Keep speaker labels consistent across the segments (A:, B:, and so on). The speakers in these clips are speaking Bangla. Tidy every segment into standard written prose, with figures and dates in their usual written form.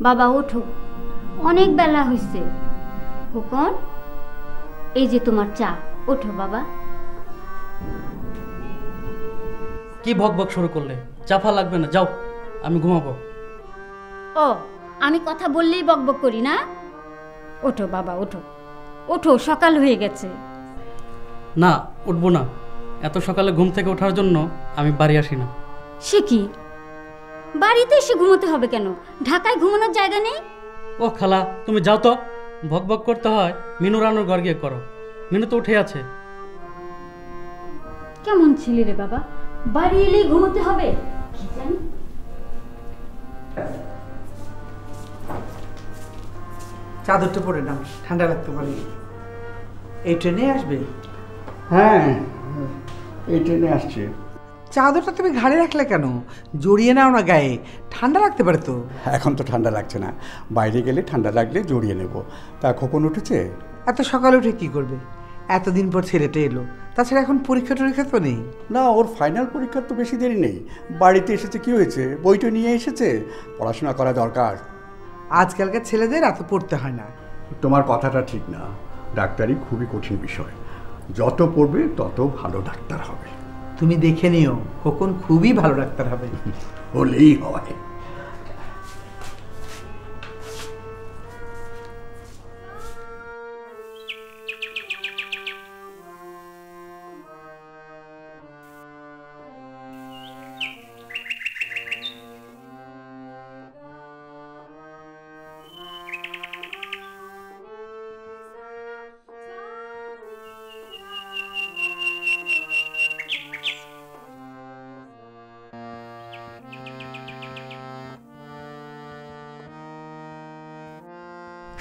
A: বাবা ওঠো, অনেক বেলা হয়েছে। খোকন, এই যে তোমার চা, ওঠো বাবা।
B: কি ভক ভক শুরু করলে? চাফা লাগবে না, যাও, আমি ঘুমাবো।
A: ও, আমি কথা বললেই বকবক করি না? ওঠো বাবা, ওঠো ওঠো, সকাল হয়ে গেছে।
B: না, উঠবো না। এত সকালে ঘুম থেকে ওঠার জন্য আমি বাড়ি আসি না।
A: সে কি, বাড়িতে এসে ঘুমোতে হবে কেন? ঢাকায় ঘুমানোর জায়গা নেই?
B: ও খালা, তুমি যাও তো। ভক ভক করতে হয় মিনু রানুর ঘর গিয়ে করো। মিনু তো উঠে আছে।
A: কেমন ছেলে রে বাবা, বাড়ি এলেই ঘুমোতে হবে কি জানি।
C: চাদরটা পরে নাও, ঠান্ডা লাগতে পারে। এই ট্রেনে আসবে?
D: হ্যাঁ, এই ট্রেনে আসছে।
C: চাদরটা তুমি ঘাড়ে রাখলে কেন? জড়িয়ে নাও না গায়ে, ঠান্ডা লাগতে পারে তো।
D: এখন তো ঠান্ডা লাগছে না, বাইরে গেলে ঠান্ডা লাগলে জড়িয়ে নেব। তা খোকন উঠেছে?
C: এত সকালে উঠে কি করবে? এতদিন পর ছেলেটা এলো, তাছাড়া এখন পরীক্ষা টরীক্ষা তো নেই।
D: না, ওর ফাইনাল পরীক্ষার তো বেশি দেরি নেই। বাড়িতে এসেছে, কি হয়েছে? বইটা নিয়ে এসেছে, পড়াশোনা করা দরকার।
C: আজকালকার ছেলেদের এত পড়তে হয় না।
D: তোমার কথাটা ঠিক না, ডাক্তারি খুবই কঠিন বিষয়। যত পড়বে তত ভালো ডাক্তার হবে।
C: তুমি দেখে নিও, খোকন খুবই ভালো ডাক্তার হবে।
D: হলেই হয়।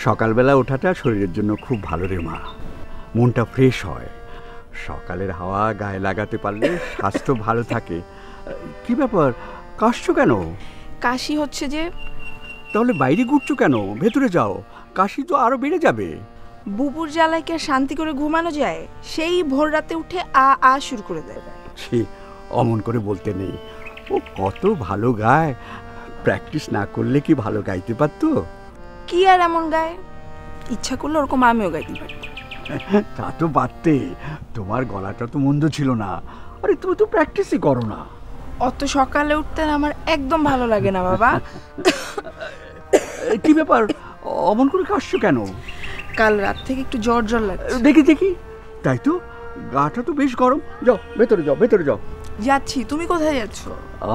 D: সকালবেলা ওঠাটা শরীরের জন্য খুব ভালো রে মা, মনটা ফ্রেশ হয়। সকালের হাওয়া গায়ে লাগাতে পারলে স্বাস্থ্য ভালো থাকে। কি ব্যাপার, কাশছো কেন?
E: কাশি হচ্ছে যে।
D: তাহলে বাইরে ঘুরছো কেন? ভেতরে যাও, কাশি তো আরো বেড়ে যাবে।
E: বুবুর জ্বালায় কি আর শান্তি করে ঘুমানো যায়? সেই ভোর রাতে উঠে আ আ শুরু করে দেয়।
D: ছি, অমন করে বলতে নেই। ও কত ভালো গায়, প্র্যাকটিস না করলে কি ভালো গাইতে পারতো?
E: কি আর এমন গায়, ইচ্ছা করলে ওরকম আমিও গাইতে পারি।
D: তা তো পারতে, তোমার গলাটা তো মন্দ ছিল না। আরে তুমি তো প্র্যাকটিসই করো না।
E: অত সকালে উঠতে আমার একদম ভালো লাগে না বাবা।
D: কি ব্যাপার, অমন করে কাশছো কেন?
E: কাল রাত থেকে একটু জ্বর জ্বর লাগছে।
D: দেখি দেখি, তাই তো, গাটা তো বেশ গরম। যাও ভেতরে যাও, ভেতরে যাও।
E: যাচ্ছি। তুমি কোথায় যাচ্ছ?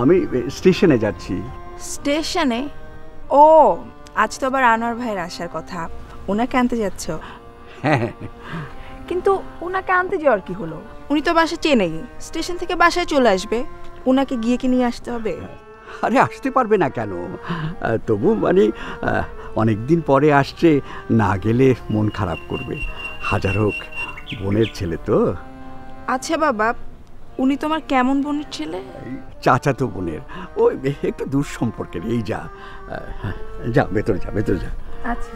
D: আমি স্টেশনে যাচ্ছি।
E: স্টেশনে? ও, আজ তো আবার আনোয়ার ভাইয়ের আসার কথা, ওনাকে আনতে যাচ্ছ?
D: হ্যাঁ।
E: কিন্তু ওনাকে আনতে যাওয়ার কি হলো? উনি তো বাসা চেনেই, স্টেশন থেকে বাসায় চলে আসবে। ওনাকে গিয়ে কি নিয়ে আসতে হবে?
D: আরে আসতে পারবে না কেন? তবু মানে অনেকদিন পরে আসছে, না গেলে মন খারাপ করবে। হাজার হোক বোনের ছেলে তো।
E: আচ্ছা বাবা, উনি তোমার কেমন বোনের ছেলে?
D: চাচাতো বোনের, ওই একটু দূর সম্পর্কের। এই যা যা, ভেতরে যা, ভেতরে যা।
E: আচ্ছা।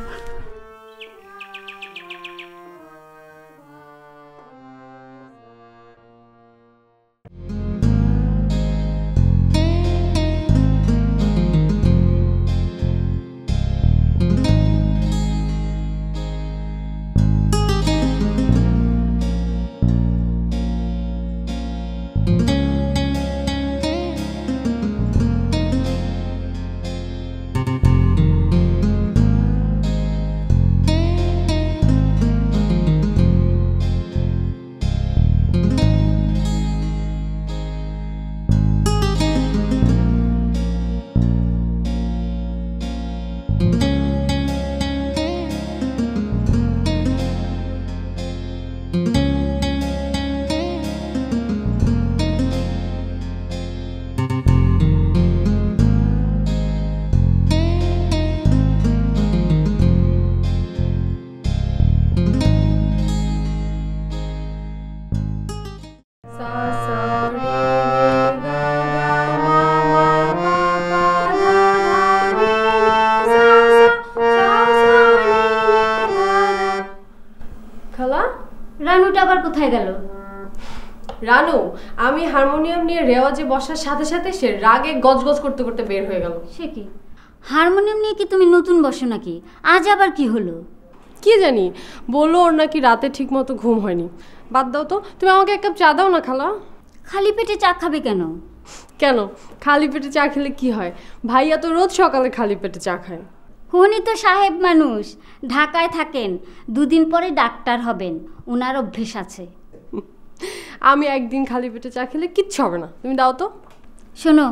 A: রানুটা আবার কোথায় গেল?
F: রানু, আমি হারমোনিয়াম নিয়ে রেওয়াজে বসার সাথে সাথে সে রাগে গজগজ করতে করতে বের হয়ে গেল।
A: সে কি, হারমোনিয়াম নিয়ে কি তুমি নতুন বসো নাকি? আজ আবার কি হলো?
F: কি জানি, বললো ওর নাকি রাতে ঠিক মতো ঘুম হয়নি। বাদ দাও তো, তুমি আমাকে এক কাপ চা দাও না খালা।
A: খালি পেটে চা খাবে কেন?
F: কেন, খালি পেটে চা খেলে কি হয়? ভাইয়া তো রোজ সকালে খালি পেটে চা খায়।
A: উনি তো সাহেব মানুষ, ঢাকায় থাকেন, 2 দিন পরে ডাক্তার হবেন, ওনার অভ্যেস আছে।
F: আমি একদিন খালি পেটে চা খেলে কিচ্ছু হবে না, তুমি দাও তো।
A: শোনো,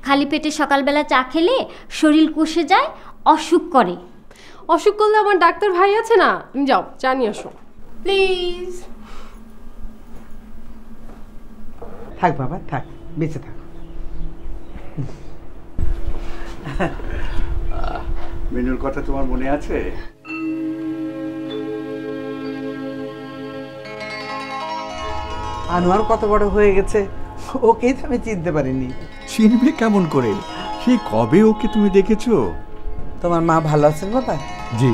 A: খালি পেটে সকালবেলা চা খেলে শরীর কষে যায়, অসুখ করে।
F: অসুখ করলে আমার ডাক্তার ভাই আছে না, তুমি যাও চা নিয়ে আসো প্লিজ।
C: থাক বাবা, থাক, বেঁচে থাক।
D: মিনুর কথা তোমার মনে আছে?
C: আনোয়ার কত বড় হয়ে গেছে, ওকেই তো আমি চিনতে পারিনি।
D: চিনবে কেমন করে? সেই কবে ওকে তুমি দেখেছো?
C: তোমার মা ভালো আছেন বাবা?
G: জি,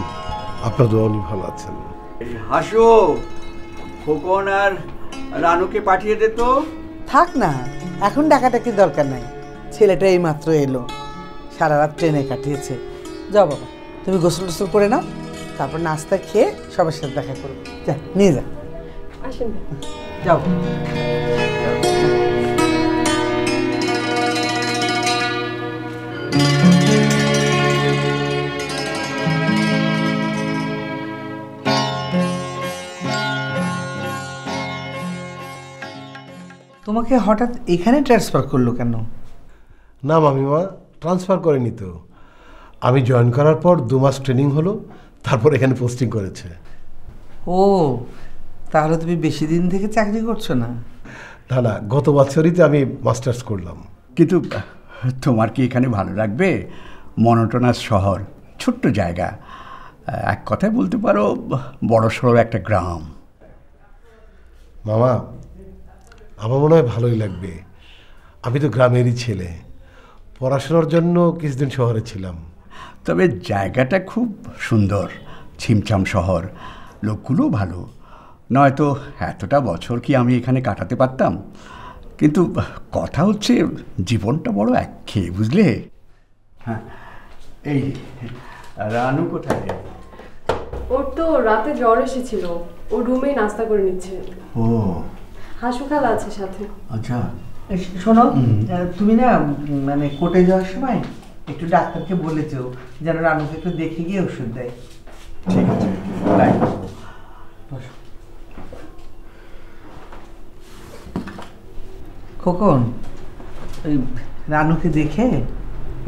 G: আপনার দোয়া উনি ভালো আছেন।
D: হাসো, খোকন আর রানুকে পাঠিয়ে দে তো।
C: থাক না, এখন ডাকাটাকি দরকার নাই, ছেলেটা এই মাত্র এলো, সারা রাত ট্রেনে কাটিয়েছে। যাও বাবা, তুমি গোসল টোসল করে নাও, তারপর নাস্তা খেয়ে সবার সাথে দেখা করবো। যা, নিয়ে যা।
F: আসেন।
C: যাও। তোমাকে হঠাৎ এখানে ট্রান্সফার করলো কেন?
G: না মামিমা, ট্রান্সফার করেনি তো। আমি জয়েন করার পর 2 মাস ট্রেনিং হলো, তারপর এখানে পোস্টিং করেছে।
C: ও, তাহলে তুমি বেশি দিন থেকে চাকরি করছো না?
G: না না, গত বছরই তো আমি মাস্টার্স করলাম।
D: কিন্তু তোমার কি এখানে ভালো লাগবে? মনোটোনাস শহর, ছোট্ট জায়গা, এক কথায় বলতে পারো বড়সড় একটা গ্রাম।
G: মামা, আমার মনে হয় ভালোই লাগবে। আমি তো গ্রামেরই ছেলে, পড়াশোনার জন্য কিছুদিন শহরে ছিলাম।
D: তবে জায়গাটা খুব সুন্দর, ছিমছাম শহর, লোকগুলো ভালো। নয়তো এতটা বছর কি আমি এখানে কাটাতে পারতাম? কিন্তু কথা হচ্ছে জীবনটা বড় একঘেয়ে, বুঝলে? হ্যাঁ, এই রানু কোথায়?
F: ওর তো রাতে জ্বর এসেছিল, ও রুমেই নাস্তা করে নিচ্ছে।
D: ও
F: হাসু খালা আছে সাথে।
D: আচ্ছা,
C: শোনো, তুমি না মানে কোর্টে যাওয়ার সময় একটু ডাক্তারকে বলেছো যেন রানুকে একটু দেখে গিয়ে ওষুধ দেয়।
D: ঠিক আছে, তাই
C: খোকন, ওই রানুকে দেখে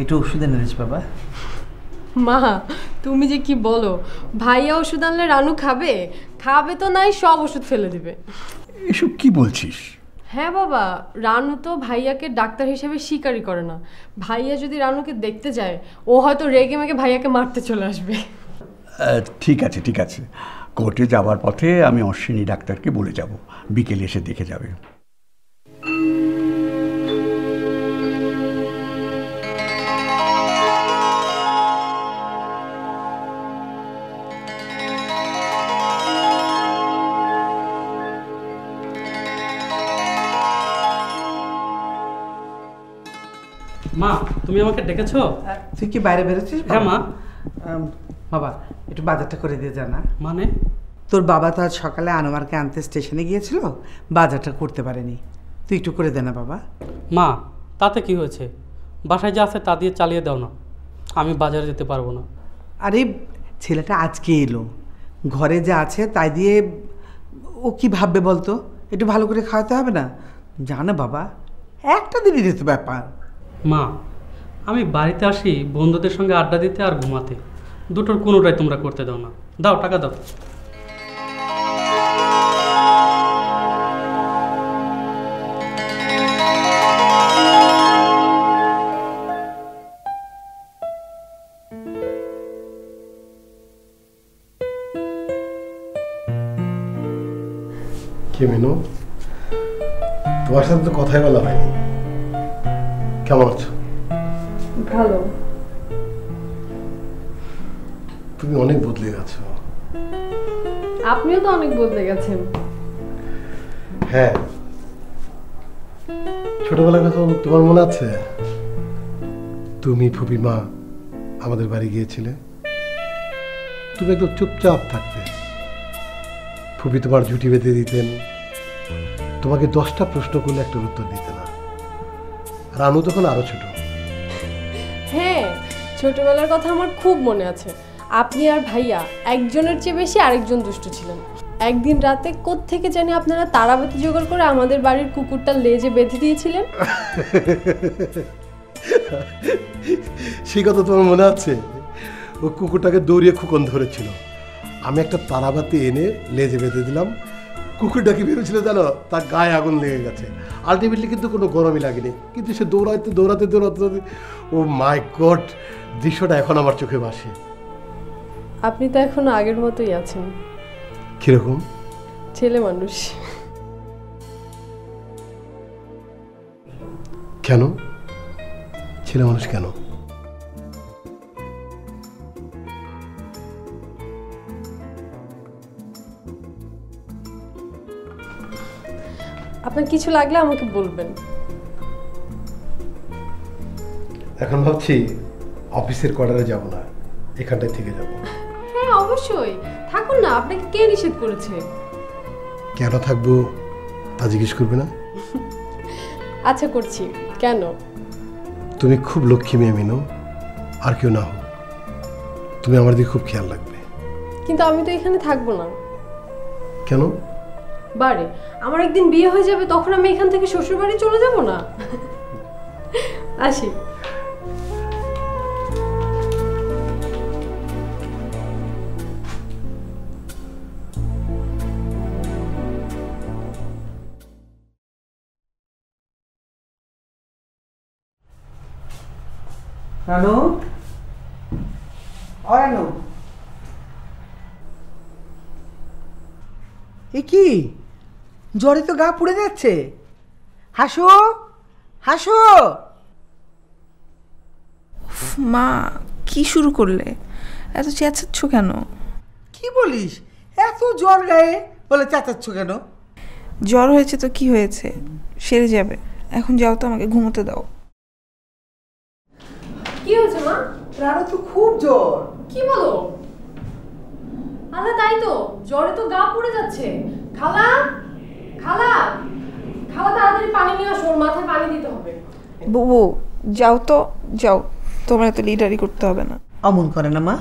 C: একটু ওষুধ এনে দিস বাবা।
F: মা, তুমি যে কি বলো, ভাইয়া ওষুধ আনলে রানু খাবে? খাবে তো নাই, সব ওষুধ ফেলে দিবে।
D: এসব কি বলছিস?
F: হ্যাঁ বাবা, রানু তো ভাইয়াকে ডাক্তার হিসেবে স্বীকারই করে না। ভাইয়া যদি রানুকে দেখতে যায়, ও হয়তো রেগে মেগে ভাইয়াকে মারতে চলে আসবে।
D: ঠিক আছে, ঠিক আছে, কোর্টে যাওয়ার পথে আমি অশ্বিনী ডাক্তারকে বলে যাব, বিকেলে এসে দেখে যাবে।
B: মা, তুমি আমাকে ডেকেছো?
C: তুই কি বাইরে বেরোচ্ছিস?
B: হ্যাঁ মা।
C: বাবা, একটু বাজারটা করে দিয়ে যা না।
B: মানে?
C: তোর বাবা তো আজ সকালে আনোয়ারকে আনতে স্টেশনে গিয়েছিল, বাজারটা করতে পারেনি, তুই একটু করে দে না বাবা।
B: মা, তাতে কি হয়েছে? বাসায় যা আছে তা দিয়ে চালিয়ে দাও না, আমি বাজারে যেতে পারবো না।
C: আরে ছেলেটা আজকে এলো, ঘরে যা আছে তাই দিয়ে ও কি ভাববে বলতো? একটু ভালো করে খাওয়াতে হবে না? জানো বাবা, একটা দিনই তো ব্যাপার।
B: মা, আমি বাড়িতে আসি বন্ধুদের সঙ্গে আড্ডা দিতে আর ঘুমাতে, দুটোর কোনোটাই তোমরা করতে দাও না। দাও, টাকা দাও।
G: কে মেনু? তোমার সাথে তো কথাই বলা হয়নি। কেমন আছো?
F: ভালো।
G: তুমি অনেক বদলে গেছো।
F: আপনিও তো অনেক বদলে গেছেন।
G: হ্যাঁ, ছোটবেলার কথা তোমার মনে আছে? তুমি, ফুপিমা, আমাদের বাড়ি গিয়েছিলে, তুমি একদম চুপচাপ থাকতে। ফুপি তোমার ঝুঁটি বেঁধে দিতেন, তোমাকে 10টা প্রশ্ন করলে একটা উত্তর দিতে না। রানু তখন আরো ছোট।
F: হ্যাঁ, ছোটবেলার কথা আমার খুব মনে আছে। আপনি আর ভাইয়া একজনের চেয়ে বেশি আরেকজন দুষ্টু ছিলেন। একদিন রাতে কোত্থেকে জানি আপনারা তারাবাতি জোগাড় করে আমাদের বাড়ির কুকুরটা লেজে বেঁধে দিয়েছিলেন।
G: সেই কথা তোমার মনে আছে? ও কুকুরটাকে দৌড়িয়ে খুকন ধরেছিল, আমি একটা তারাবাতি এনে লেজে বেঁধে দিলাম। কুকুরটা কি ভেবেছিল জানো? তার গায়ে আগুন লেগে গেছে। আলটিমেটলি কিন্তু কোনো গরমই লাগেনি, কিন্তু সে দৌড়াতে দৌড়াতে দৌড়াতে, ও মাই গড, দৃশ্যটা এখন আমার চোখে ভাসে।
F: আপনি তো এখনো আগের মতোই আছেন।
G: কিরকম?
F: ছেলে মানুষ।
G: কেন ছেলে মানুষ কেন?
F: আপনার কিছু লাগলে আমাকে বলবেন।
G: এখন ভাবছি অফিসের কোয়ার্টারে যাব না, এখানটায় থেকে যাব।
F: হ্যাঁ অবশ্যই থাকুন না, আপনাকে কে নিষেধ করেছে?
G: কেন থাকবো তা জিজ্ঞেস করবে না?
F: আচ্ছা করছি। কেন?
G: তুমি খুব লক্ষ্মী মেয়ে মিনু, আর কেউ না হোক, তুমি আমার দিকে খুব খেয়াল রাখবে।
F: কিন্তু আমি তো এখানে থাকবো না।
G: কেন?
F: বারে আমার একদিন বিয়ে হয়ে যাবে, তখন আমি এখান থেকে শ্বশুর বাড়ি চলে যাব না? আসি।
C: রানু, ও রানু, এ কি জ্বরে তো গা পুড়ে যাচ্ছে। হাসো হাসো।
E: মা কি শুরু করলে? এত চেঁচাচ্ছ কেন?
C: কি বলিস? এত জ্বর গায়ে বলে চেঁচাচ্ছ কেন?
E: জ্বর হয়েছে তো কি হয়েছে, সেরে যাবে। এখন যাও তো, আমাকে ঘুমোতে দাও।
F: কি হয়েছে মা?
C: রানু তো খুব জ্বর।
F: কি বলো? আল্লাহ, তাই তো, জ্বরে তো গা পুড়ে যাচ্ছে। খালা, খালা, খালা তাড়াতাড়ি পানি নিয়ে আসো, ওর মাথায় পানি দিতে হবে।
E: বুবু যাও তো, যাও, তোমার এত লিডারি করতে হবে না।
C: অমন করে না মা,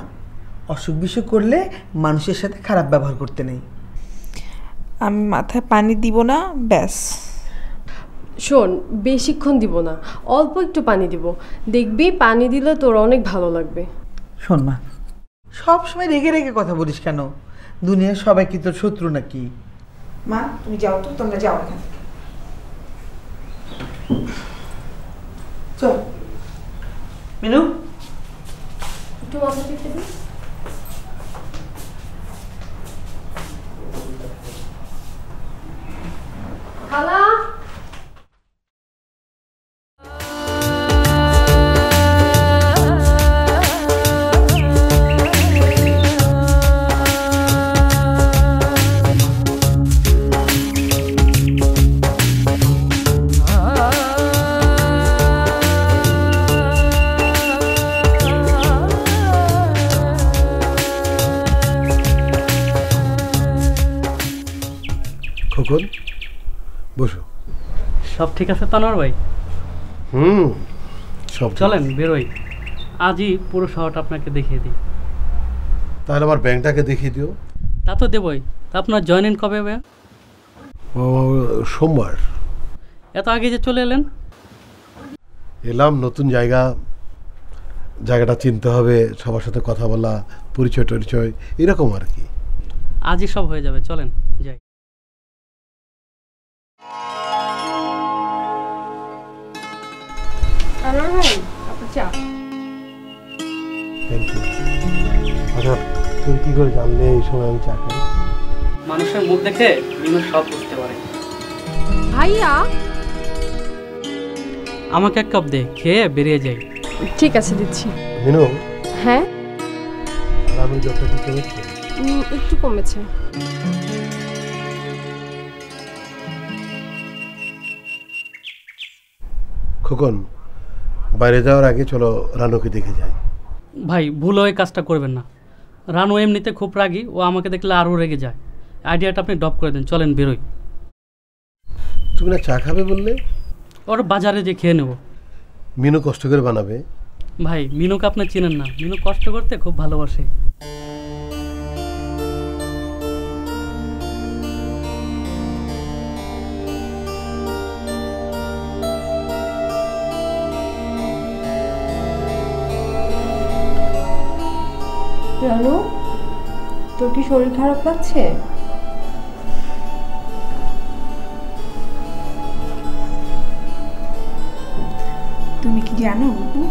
C: অসুখ বিসুখ করলে মানুষের সাথে খারাপ ব্যবহার করতে নেই।
E: আমি মাথায় পানি দিব না, ব্যাস।
F: শোন, বেশিক্ষণ দিব না, অল্প একটু পানি দিব, দেখবি পানি দিলে তোর অনেক ভালো লাগবে।
C: শোন মা, সব সময় রেগে রেগে কথা বলিস কেন? দুনিয়ার সবাই কি তোর শত্রু নাকি?
E: মা তুমি যাও তো, তোমরা যাও এখান থেকে।
C: চল মিনু,
F: একটু মাথা টিপতে দিস। খালা,
G: খোকন বসো।
B: সব ঠিক আছে তানোয়ার ভাই?
G: সব
B: চলেন বেরোই, আজই পুরো শহরটা আপনাকে দেখিয়ে দিই।
G: তাহলে আমার ব্যাংকটাকে দেখিয়ে দিও।
B: তা তো দেবই। তা আপনার জয়েন ইন কবে হবে?
G: সোমবার।
B: এত আগে যে চলে এলেন?
G: এলাম, নতুন জায়গাটা চিনতে হবে, সবার সাথে কথা বলা, পরিচয় টরিচয়, এরকম আর কি।
B: আজই সব হয়ে যাবে, চলেন যাই।
F: তানোয়ার ভাই, আপনার চা।
G: Thank you. আচ্ছা, তুমি কি করে জানলে এই সময় আমি চা খাই?
B: মানুষের মুখ দেখে মিনু সব বুঝতে পারে।
F: ভাইয়া,
B: আমাকে এক কাপ দে, খেয়ে বেরিয়ে যাই।
F: ঠিক আছে দিচ্ছি।
G: মিনু,
F: হ্যাঁ,
G: রানুর জ্বরটা কি কমেছে?
F: একটু কমেছে।
G: খোকন, বাইরে যাওয়ার আগে চলো রানুকে দেখে যাই।
B: ভাই ভুল হয়ে কাজটা করবেন না। রানু এমনিতে খুব রাগী, ও আমাকে দেখলে আরও রেগে যায়। আইডিয়াটা আপনি ড্রপ করে দেন, চলেন বেরোই।
G: তুমি না চা খাবে বললে?
B: ওর বাজারে যে খেয়ে নেব।
G: মিনু কষ্ট করে বানাবে।
B: ভাই মিনুকে আপনি চিনেন না, মিনু কষ্ট করতে খুব ভালোবাসে।
F: রানু, তোর কি শরীর খারাপ লাগছে?
E: তুমি কি জানো বুবু,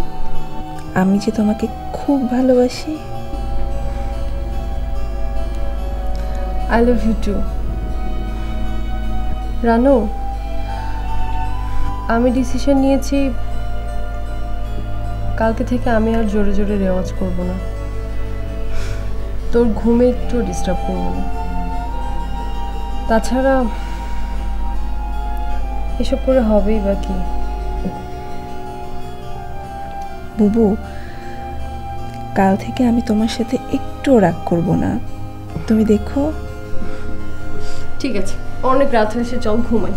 E: আমি যে তোমাকে খুব ভালোবাসি।
F: I love you too. Ranu, আমি ডিসিশন নিয়েছি কালকে থেকে আমি আর জোরে জোরে রেওয়াজ করব না, তোর ঘুমে একটু ডিস্টার্ব করব না। তাছাড়া এসব করে হবেই বা কি?
E: বুবু, কাল থেকে আমি তোমার সাথে একটুও রাগ করব না, তুমি দেখো।
F: ঠিক আছে, অনেক রাত হয়েছে, চল ঘুমাই।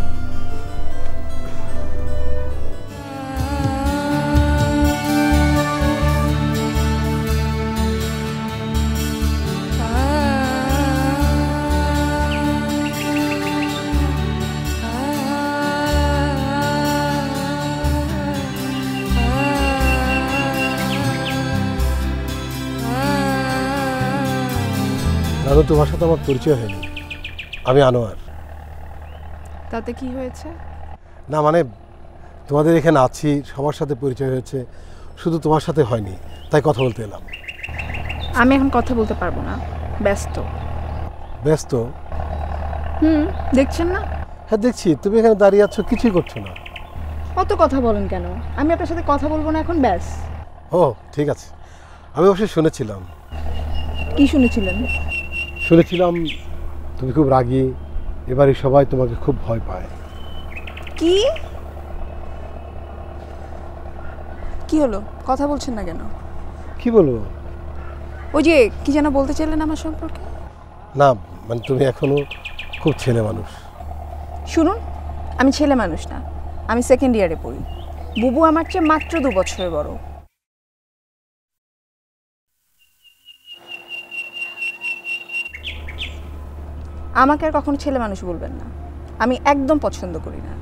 G: রানু, তোমার সাথে আমার পরিচয় হয়নি। আমি আনোয়ার।
E: তাতে কি হয়েছে?
G: না মানে তোমাদের এখানে আছি, সবার সাথে পরিচয় হয়েছে, শুধু তোমার সাথে হয়নি, তাই কথা বলতে এলাম।
E: আমি এখন কথা বলতে পারবো না, ব্যস্ত।
G: ব্যস্ত?
E: দেখছেন না?
G: হ্যাঁ দেখছি, তুমি এখানে দাঁড়িয়ে আছো, কিছুই করছো না।
E: অত কথা বলেন কেন? আমি আপনার সাথে কথা বলবো না এখন, ব্যাস।
G: ও ঠিক আছে। আমি অবশ্যই শুনেছিলাম।
E: কি শুনেছিলেন?
G: শুনেছিলাম তুমি খুব রাগী, এবারে সবাই তোমাকে খুব ভয় পায়।
E: কি কি হলো? কথা বলছেন না কেন?
G: কি বলবো?
E: ওই যে কি যেন বলতে চাইলেন আমার সম্পর্কে।
G: না মানে তুমি এখনো খুব ছেলে মানুষ।
E: শুনুন, আমি ছেলে মানুষ না, আমি সেকেন্ড ইয়ারে পড়ি। বুবু আমার চেয়ে মাত্র 2 বছরের বড়। আমাকে আর কখনো ছেলে মানুষ বলবেন না, আমি একদম পছন্দ করি না।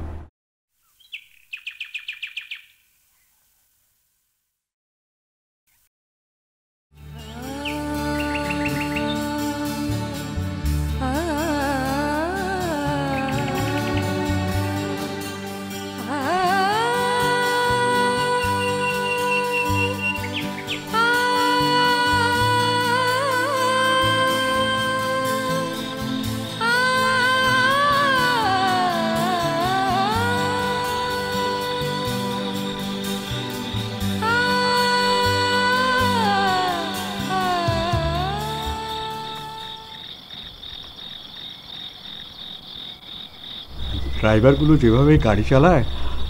D: ড্রাইভারগুলো যেভাবে গাড়ি চালায়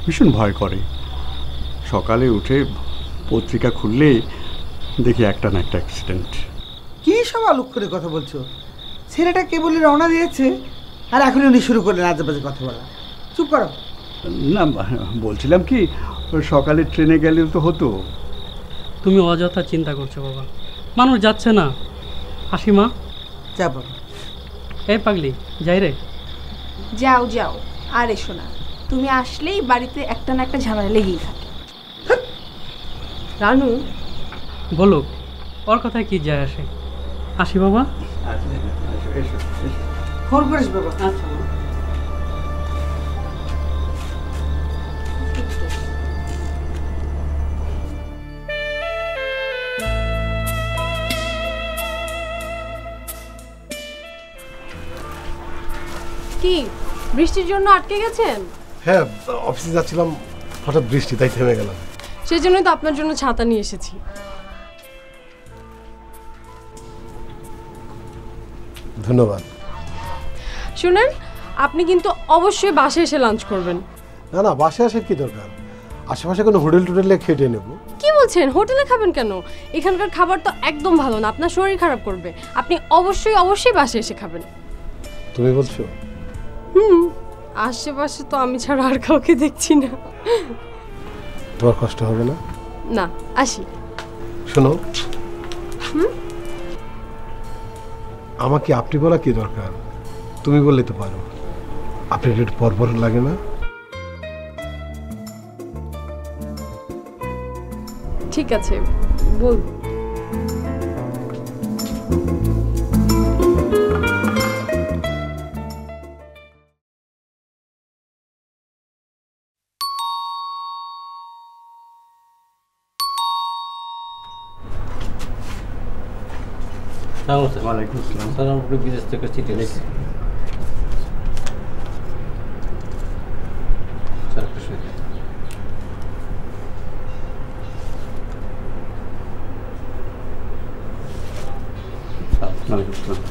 D: ভীষণ ভয় করে। সকালে উঠে পত্রিকা খুললেই দেখি একটা না একটা অ্যাক্সিডেন্ট।
C: কী সব আলোক করে কথা বলছো? ছেলেটা কেবলই রওনা দিয়েছে আর এখনই উনি শুরু করলেন আজেবাজে কথা বলা। চুপ করো।
D: না বলছিলাম কি, সকালে ট্রেনে গেলেও তো হতো।
B: তুমি অযথা চিন্তা করছো বাবা, মানুষ যাচ্ছে না। আসি মা।
C: যা বাবা।
B: এই পাগলি, যাই রে।
E: যাও যাও, আর এসো না। তুমি আসলেই বাড়িতে একটা না একটা ঝামেলা লেগেই থাকে।
F: রানু,
B: বলো, ওর কথায় কি যায় আসে। আসি বাবা।
C: ফোন করিস বাবা।
B: আচ্ছা মা।
F: কি বৃষ্টির জন্য আটকে গেছেন?
G: হ্যাঁ, অফিসে যাচ্ছিলাম, হঠাৎ বৃষ্টি, তাই থেমে গেলাম।
F: সেই জন্যই তো আপনার জন্য ছাতা নিয়ে এসেছি।
G: ধন্যবাদ।
F: শুনেন, আপনি কিন্তু অবশ্যই বাসায় এসে লাঞ্চ করবেন।
G: না না, বাসায় আসার কি দরকার, আশেপাশে কোনো হোটেল টোটেলে খেটে নেবো।
F: কি বলছেন বলছেন? হোটেলে খাবেন কেন? এখানকার খাবার তো একদম ভালো না, আপনার শরীর খারাপ করবে। আপনি অবশ্যই অবশ্যই বাসায় এসে খাবেন।
G: তুমি বলছো?
F: আশেপাশে তো আমি ছাড়া আর কাউকে দেখছি না।
G: তোমার কষ্ট হবে না?
F: না, আসি।
G: শোনো, আমাকে আপনি বলা কি দরকার? তুমি বললে তো পারো। আপনি একটু পরপর লাগে না?
F: ঠিক আছে, বলবো।
H: ওয়ালাইকুম আসসালাম স্যার, আমরা বিদেশ থেকে চিঠি লিখি। স্যার একটু শুনে দিন। ওয়ালাইকুম আসসালাম।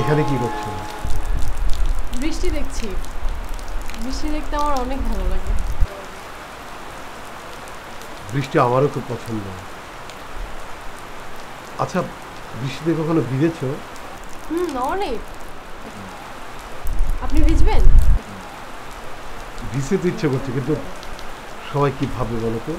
G: এখানে কি করছো?
F: বৃষ্টি দেখছি। বৃষ্টি দেখতে আমার অনেক ভালো লাগে।
G: বৃষ্টি আমারও খুব পছন্দ। আচ্ছা, বৃষ্টিতে কখনো ভিজেছো?
F: অনেক। আপনি ভিজবেন?
G: ভিজতে তো ইচ্ছে করছে, কিন্তু সবাই কি ভাববে বলো তো?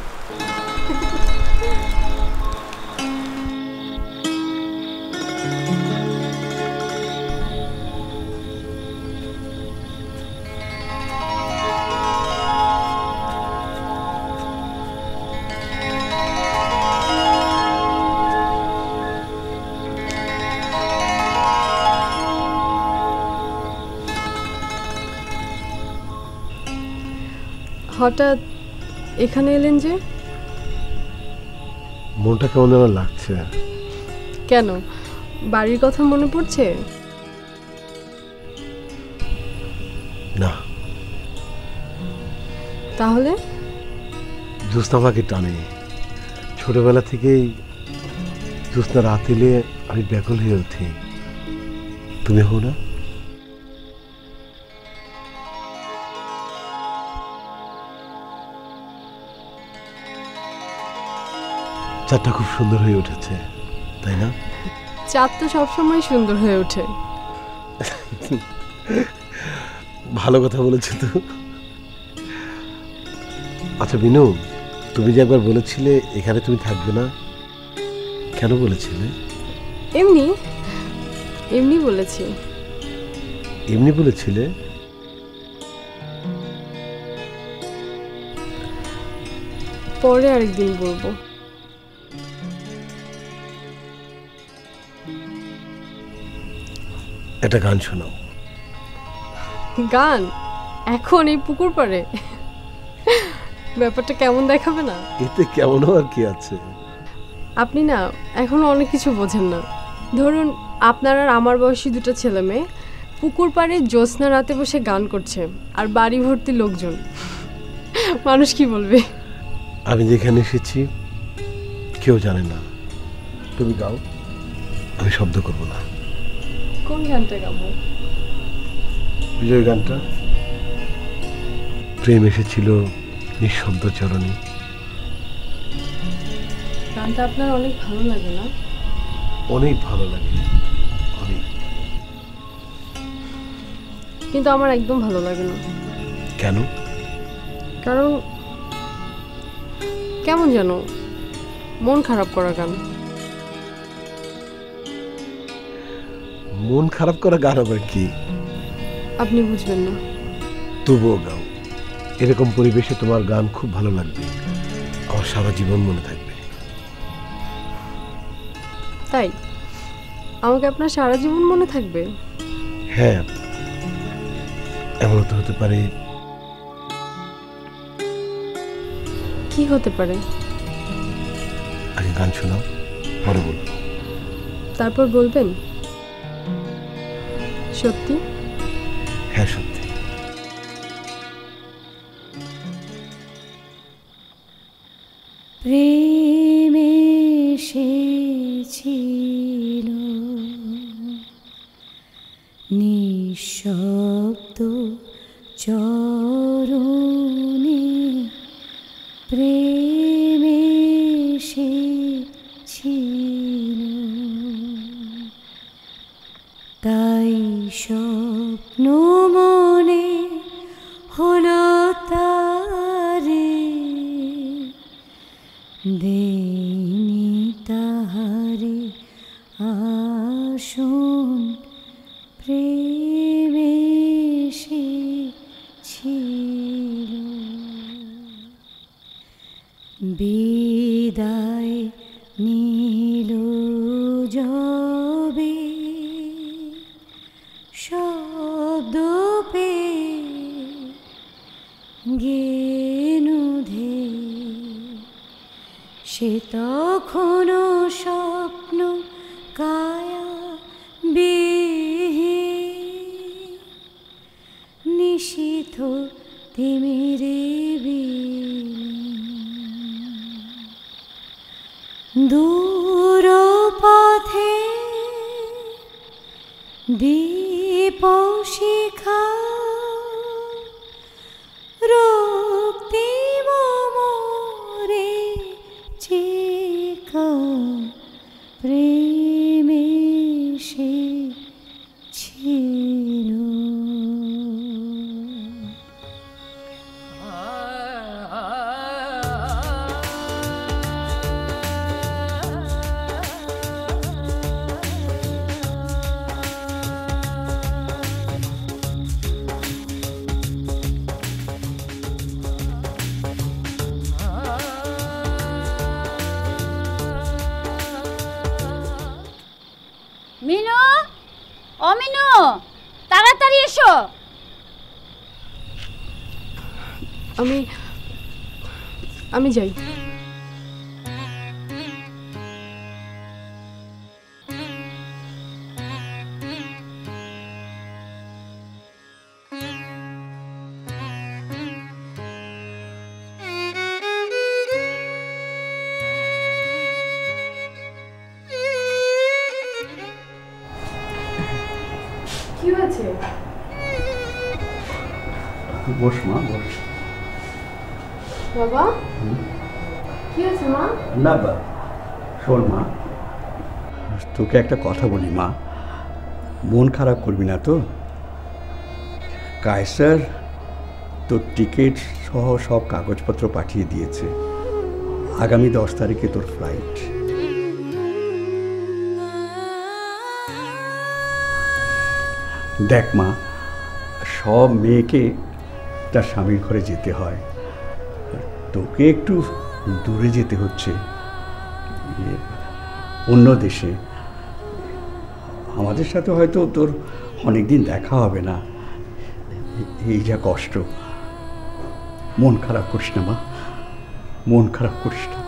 F: হঠাৎ এখানে এলেন যে?
G: মনটা কেমন যেন লাগছে।
F: কেন, বাড়ির কথা মনে পড়ছে?
G: না।
F: তাহলে?
G: জ্যোৎস্না আমাকে টানে। ছোটবেলা থেকেই জ্যোৎস্না রাত এলে আমি ব্যাকুল হয়ে উঠি। তুমি হও না? চাঁদটা খুব সুন্দর হয়ে উঠেছে, তাই না?
F: চাঁদ তো সবসময় সুন্দর হয়ে ওঠে।
G: ভালো কথা বলেছো তো। আচ্ছা বিনু, তুমি যে একবার বলেছিলে এখানে তুমি থাকবে না, কেন বলেছিলে?
F: এমনি এমনি বলেছি।
G: এমনি বলেছিলে?
F: পরে আরেকদিন বলবো।
G: একটা গান শোনাও।
F: গান? এখন এই পুকুর পাড়ে? ব্যাপারটা কেমন দেখাবে না?
G: এতে কেমন হওয়ার কি আছে?
F: আপনি না এখনো অনেক কিছু বোঝেন না। ধরুন, আপনার আর আমার বয়সী দুটো ছেলে মেয়ে পুকুর পাড়ে জ্যোৎস্না রাতে বসে গান করছে, আর বাড়ি ভর্তি লোকজন। মানুষ কি বলবে?
G: আমি যেখানে এসেছি কেউ জানে না। তুমি গাও, আমি শব্দ করবো না।
F: কোন গানটা গাবো?
G: বিজয় গানটা। প্রেম এসেছিল নিঃশব্দ চরণে।
F: গানটা আপনার অনেক ভালো লাগে না?
G: অনেক ভালো লাগে, অনেক।
F: কিন্তু আমার একদম ভালো লাগে না।
G: কেন?
F: কারণ কেমন যেন মন খারাপ করা গান।
G: মন খারাপ করা গান আবার কি?
F: আপনি বুঝবেন না।
G: তবুও গাও। এরকম পরিবেশে তোমার গান খুব ভালো লাগবে, আমার সারা জীবন মনে থাকবে।
F: তাই? আমাকে আপনার সারা জীবন মনে থাকবে?
G: হ্যাঁ, এমন তো হতে পারে।
F: কি হতে পারে?
G: আগে গান শোনাও, পরে বলবো।
F: তারপর বলবেন? সত্যি?
G: হ্যাঁ, সত্যি।
A: প্রেম এসেছি
I: নিঃশব্দ চরণে প্রেমে ছিল, তাই স্বপ্ন মনে হলো তারে, দেনি তাহারে আসন প্রেমে ছিল। বিদায় নীল যবে শব্দ পে গেনুধে, সে তখনও স্বপ্ন কায়া বিহি, নিশীথ তিমিরে দূর পথে দীপ শিখা রক্তিম মোরে চিকা, প্রেমে সে ছিল।
A: মিনু, ও মিনু, তাড়াতাড়ি এসো।
F: আমি যাই। কি হয়েছে?
D: বস মা, বস।
F: বাবা, কি হয়েছে মা?
D: না বা, শোন মা, তোকে একটা কথা বলি মা, মন খারাপ করবি না তো। কায়সার তোর টিকিট সহ সব কাগজপত্র পাঠিয়ে দিয়েছে, আগামী 10 তারিখে তোর ফ্লাইট। দেখ মা, সব মেয়েকে তার স্বামীর ঘরে যেতে হয়, তোকে একটু দূরে যেতে হচ্ছে, অন্য দেশে। আমাদের সাথে হয়তো তোর অনেকদিন দেখা হবে না, এই যা কষ্ট। মন খারাপ করিস না মা, মন খারাপ করিস না।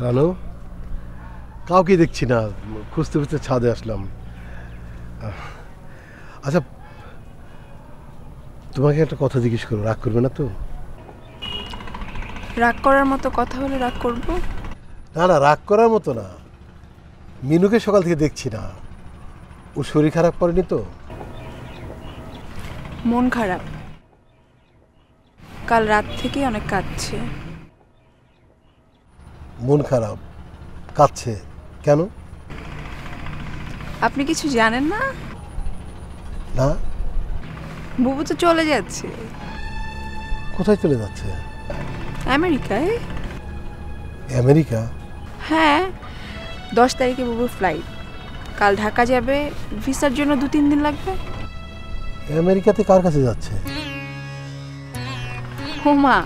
G: রানু, কাউকে দেখছি না, খুঁজতে খুঁজতে ছাদে আসলাম। আচ্ছা, তোমাকে একটা কথা জিজ্ঞেস করবো, রাগ করবে না তো?
E: রাগ করার মতো কথা হলে রাগ করবো?
G: না না, রাগ করার মতো না। মিনুকে সকাল থেকে দেখছি না, ওর শরীর খারাপ করেনি তো?
E: মন খারাপ, কাল রাত থেকে অনেক কাঁদছে।
G: মন খারাপ, কাঁদছে কেন?
E: আপনি কিছু জানেন না?
G: না।
E: বুবু তো চলে যাচ্ছে।
G: কোথায় চলে যাচ্ছে?
E: আমেরিকায়।
G: আমেরিকা?
E: হ্যাঁ, 10 তারিখে বুবুর ফ্লাইট, কাল ঢাকা যাবে, ভিসার জন্য 2-3 দিন লাগবে।
G: আমেরিকাতে কার কাছে যাচ্ছে?
E: হোমা,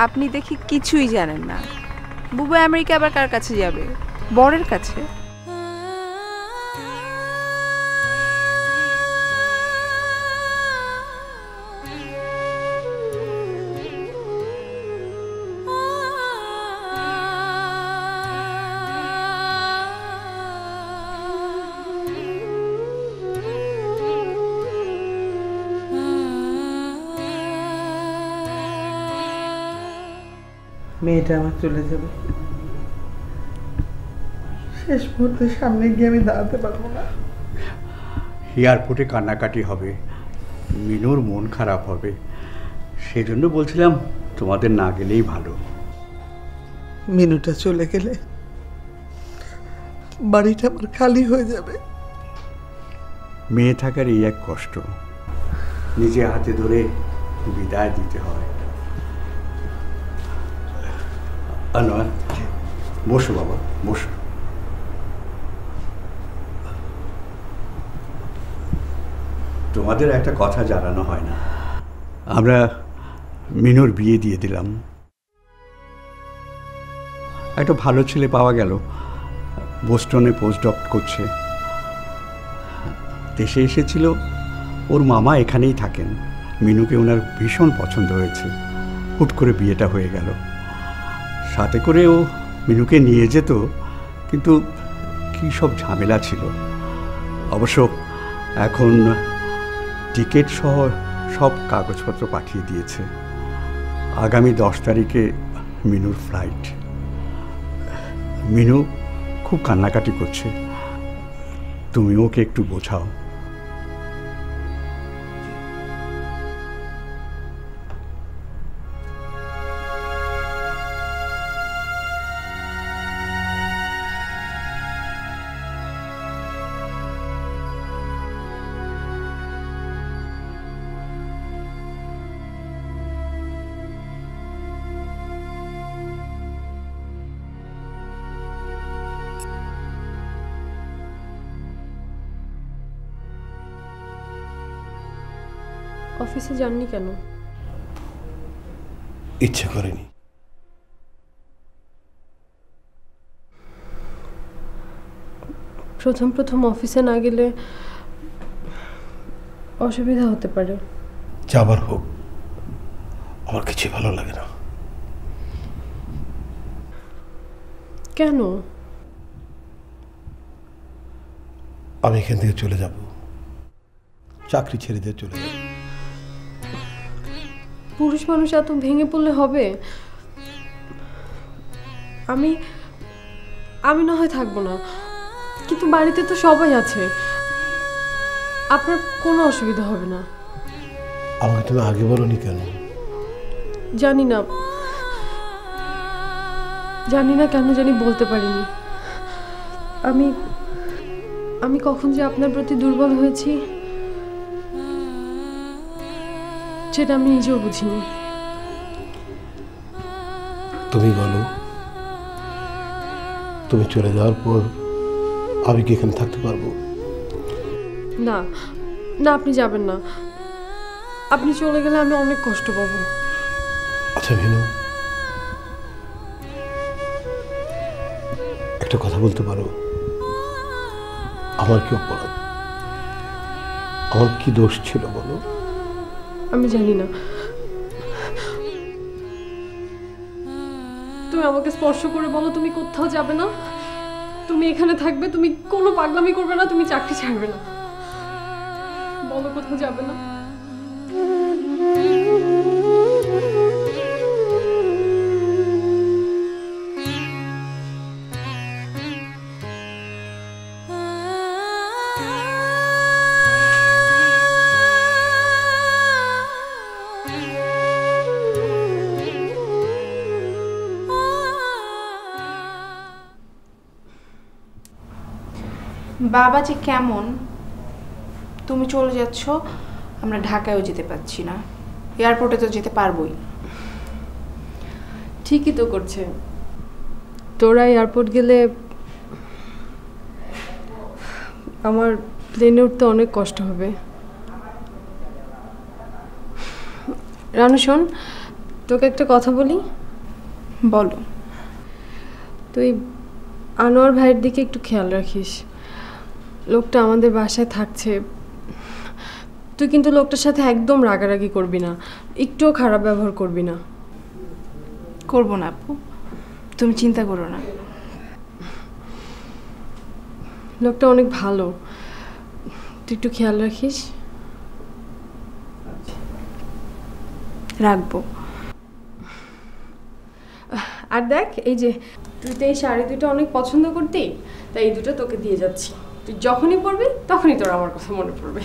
E: আপনি দেখি কিছুই জানেন না। বুবু আমেরিকা আবার কার কাছে যাবে? বরের কাছে।
C: মেয়েটা আমার চলে যাবে, শেষ মুহূর্তে সামনে গিয়ে আমি দাঁড়াতে পারবো না।
D: এয়ারপোর্টে কান্নাকাটি হবে, মিনুর মন খারাপ হবে, সেজন্য বলছিলাম তোমাদের না গেলেই ভালো।
C: মিনুটা চলে গেলে বাড়িটা আমার খালি হয়ে যাবে।
D: মেয়ে থাকার এই এক কষ্ট, নিজে হাতে ধরে বিদায় দিতে হয়। আনোয়ার, বসো বাবা, বসো। তোমাদের একটা কথা জানানো হয় না, আমরা মিনুর বিয়ে দিয়ে দিলাম। একটা ভালো ছেলে পাওয়া গেল, বোস্টনে পোস্টডক করছে। দেশে এসেছিল, ওর মামা এখানেই থাকেন। মিনুকে ওনার ভীষণ পছন্দ হয়েছে, হুট করে বিয়েটা হয়ে গেল। সাথে করে ও মিনুকে নিয়ে যেত, কিন্তু কী সব ঝামেলা ছিল। অবশ্য এখন টিকিট সহ সব কাগজপত্র পাঠিয়ে দিয়েছে। আগামী 10 তারিখে মিনুর ফ্লাইট। মিনু খুব কান্নাকাটি করছে, তুমি ওকে একটু বোঝাও।
F: অফিসে যাননি কেন?
G: ইচ্ছে করেনি।
F: প্রথম অফিসে না গেলে অসুবিধা হতে পারে।
G: যাবার হোক, আমার কিছু ভালো লাগে না।
F: কেন?
G: আমি এখান থেকে চলে যাব, চাকরি ছেড়ে দিয়ে চলে যাব।
F: পুরুষ মানুষ এত ভেঙে পড়লে হবে? আমি না হয় থাকবো না, কিন্তু বাড়িতে তো সবাই আছে, আপনার কোনো অসুবিধা হবে না।
G: আমাকে তুমি আগে বলোনি কেন?
F: জানি না কেন জানি বলতে পারিনি। আমি কখন যে আপনার প্রতি দুর্বল হয়েছি সেটা আমি নিজেও বুঝিনি।
G: তুমি বলো, তুমি চলে যাওয়ার পর আমি কি এখানে থাকতে পারবো?
F: না, আপনি যাবেন না। আপনি চলে গেলে আমি অনেক কষ্ট পাবো।
G: আচ্ছা ভিনু, একটা কথা বলতে পারো? আমার কি অপরাধ? আমার কি দোষ ছিল বলো?
F: আমি জানি না। তুমি আমাকে স্পর্শ করে বলো তুমি কোথাও যাবে না, তুমি এখানে থাকবে, তুমি কোনো পাগলামি করবে না, তুমি চাকরি ছাড়বে না। বলো কোথাও যাবে না।
E: বাবা যে কেমন, তুমি চলে যাচ্ছ, আমরা ঢাকায়ও যেতে পারছি না, এয়ারপোর্টে তো যেতে পারবোই।
F: ঠিকই তো করছে। তোরা এয়ারপোর্ট গেলে আমার প্লেনে উঠতে অনেক কষ্ট হবে। রানু শোন, তোকে একটা কথা বলি।
E: বলো।
F: তুই আনোয়ার ভাইয়ের দিকে একটু খেয়াল রাখিস। লোকটা আমাদের বাসায় থাকছে, তুই কিন্তু লোকটার সাথে একদম রাগারাগি করবি না, একটুও খারাপ ব্যবহার করবি না।
E: করবো না আপু, তুমি চিন্তা করো না।
F: লোকটা অনেক ভালো, তুই একটু খেয়াল রাখিস।
E: রাখবো।
F: আর দেখ এই যে তুই তো এই শাড়ি দুটো অনেক পছন্দ করতি, তাই এই দুটো তোকে দিয়ে যাচ্ছি। তুই যখনই পরবি তখনই তোর আমার কথা মনে পড়বে।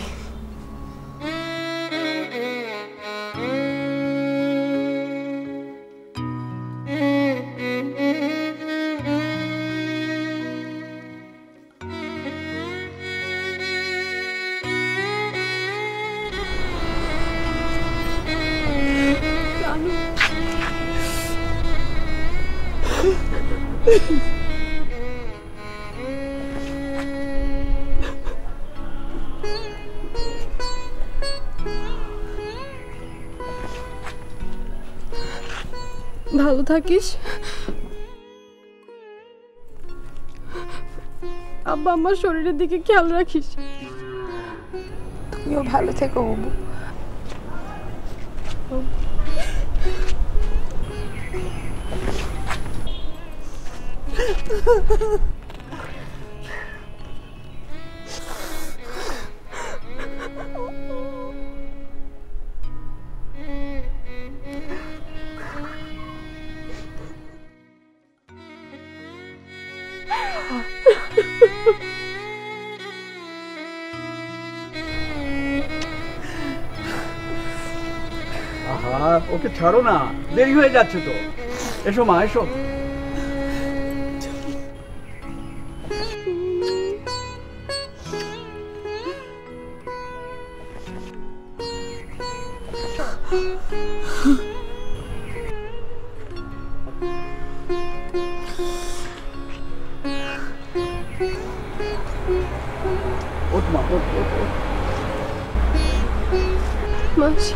F: ভালো থাকিস। আব্বা আমার শরীরের দিকে খেয়াল রাখিস।
E: তুমিও ভালো থেকো বাবু।
D: আহা, ওকে ছাড়ো না, দেরি হয়ে যাচ্ছে তো। এসো মা, এসো। ওঠ মা, ওঠ, ওঠ, ওঠ।
F: মাসি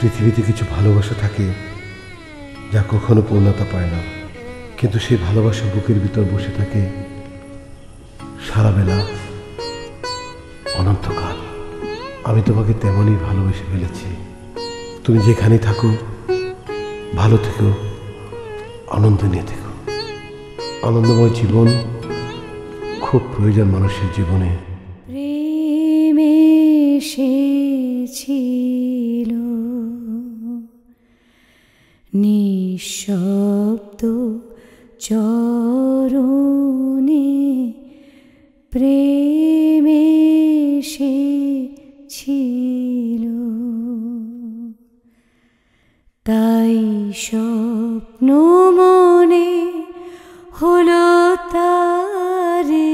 G: পৃথিবীতে কিছু ভালোবাসা থাকে যা কখনো পূর্ণতা পায় না, কিন্তু সেই ভালোবাসা বুকের ভিতর বসে থাকে সারা বেলা, অনন্তকাল। আমি তোমাকে তেমনই ভালোবেসে ফেলেছি। তুমি যেখানেই থাকো ভালো থেকো, আনন্দ নিয়ে থেকো। আনন্দময় জীবন খুব প্রয়োজন মানুষের জীবনে।
I: প্রেম এসেছিল নিঃশব্দ চরণে, প্রেম এসেছিল, তাই স্বপ্ন মনে হলো তারে